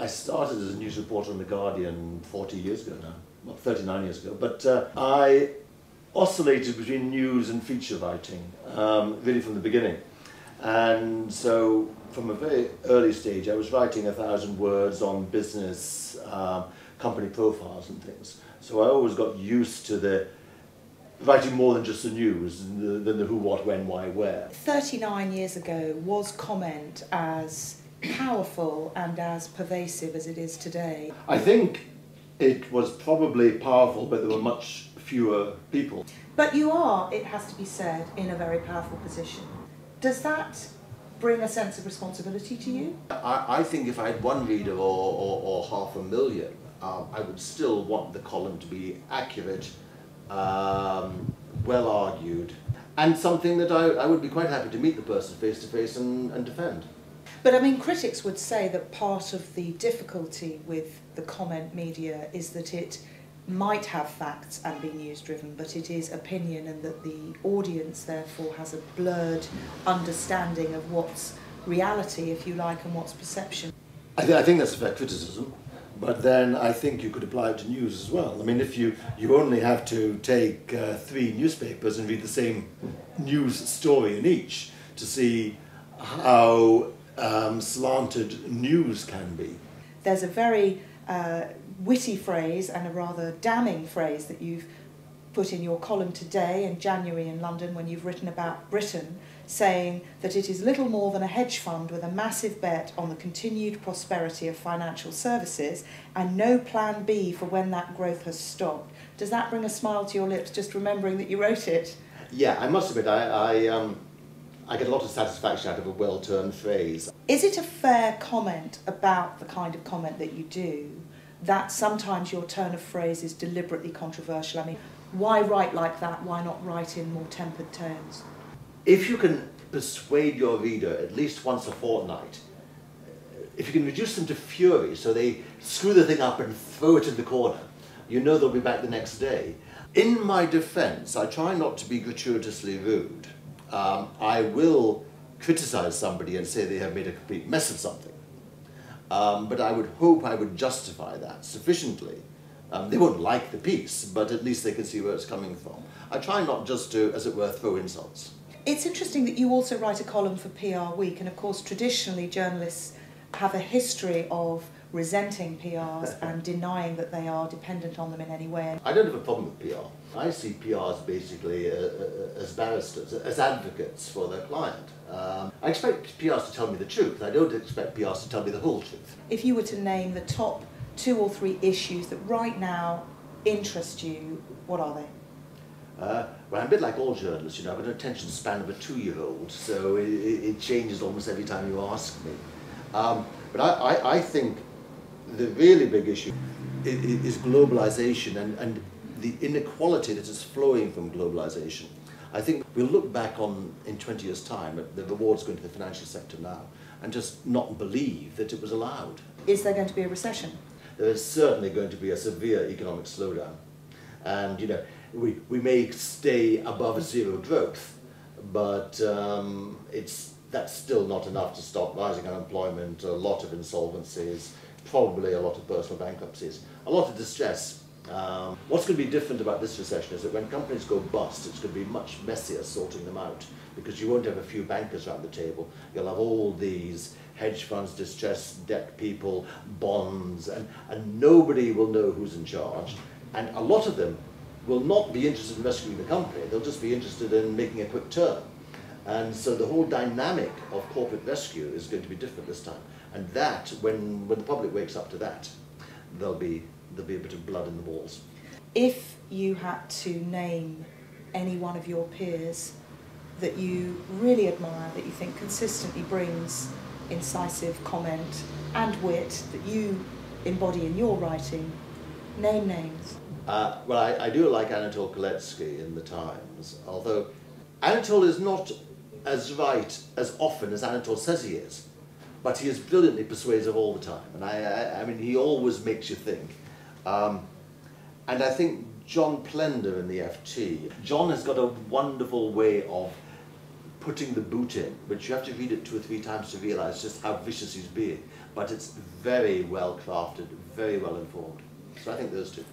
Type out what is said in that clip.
I started as a news reporter on The Guardian 40 years ago now, well, 39 years ago, but I oscillated between news and feature writing, really from the beginning. And so from a very early stage, I was writing 1,000 words on business, company profiles and things. So I always got used to writing more than just the news, than the who, what, when, why, where. 39 years ago, was comment as powerful and as pervasive as it is today? I think it was probably powerful, but there were much fewer people. But you are, it has to be said, in a very powerful position. Does that bring a sense of responsibility to you? I think if I had one reader or 500,000, I would still want the column to be accurate, well argued, and something that I would be quite happy to meet the person face to face and defend. But I mean, critics would say that part of the difficulty with the comment media is that it might have facts and be news driven, but it is opinion, and that the audience therefore has a blurred understanding of what's reality, if you like, and what's perception. I think that's a fair criticism, but then I think you could apply it to news as well. I mean, if you only have to take 3 newspapers and read the same news story in each to see how slanted news can be. There's a very witty phrase and a rather damning phrase that you've put in your column today in January in London when you've written about Britain, saying that it is little more than a hedge fund with a massive bet on the continued prosperity of financial services and no plan B for when that growth has stopped. Does that bring a smile to your lips just remembering that you wrote it? Yeah, I must admit, I get a lot of satisfaction out of a well-turned phrase. Is it a fair comment about the kind of comment that you do that sometimes your turn of phrase is deliberately controversial? I mean, why write like that? Why not write in more tempered tones? If you can persuade your reader at least once a fortnight, if you can reduce them to fury so they screw the thing up and throw it in the corner, you know they'll be back the next day. In my defence, I try not to be gratuitously rude. I will criticise somebody and say they have made a complete mess of something. But I would hope I would justify that sufficiently. They won't like the piece, but at least they can see where it's coming from. I try not just to, as it were, throw insults. It's interesting that you also write a column for PR Week, and of course traditionally journalists have a history of resenting PRs and denying that they are dependent on them in any way. I don't have a problem with PR. I see PRs basically as barristers, as advocates for their client. I expect PRs to tell me the truth. I don't expect PRs to tell me the whole truth. If you were to name the top 2 or 3 issues that right now interest you, what are they? Well, I'm a bit like all journalists, you know. I've got an attention span of a 2-year-old, so it changes almost every time you ask me. But I think the really big issue is globalisation and the inequality that is flowing from globalisation. I think we'll look back on, in 20 years' time, at the rewards going to the financial sector now and just not believe that it was allowed. Is there going to be a recession? There is certainly going to be a severe economic slowdown. And, you know, we may stay above 0 growth, but that's still not enough to stop rising unemployment, a lot of insolvencies, probably a lot of personal bankruptcies, a lot of distress. What's going to be different about this recession is that when companies go bust, it's going to be much messier sorting them out, because you won't have a few bankers around the table. You'll have all these hedge funds, distressed debt people, bonds, and nobody will know who's in charge. And a lot of them will not be interested in rescuing the company. They'll just be interested in making a quick turn. And so the whole dynamic of corporate rescue is going to be different this time. And that, when the public wakes up to that, there'll be a bit of blood in the balls. If you had to name any one of your peers that you really admire, that you think consistently brings incisive comment and wit that you embody in your writing, name names. Well, I do like Anatol Koletsky in the Times, although Anatol is not as right as often as Anatol says he is, but he is brilliantly persuasive all the time, and I mean, he always makes you think. And I think John Plender in the FT, John has got a wonderful way of putting the boot in, which you have to read it 2 or 3 times to realise just how vicious he's being. But it's very well crafted, very well informed. So I think those two.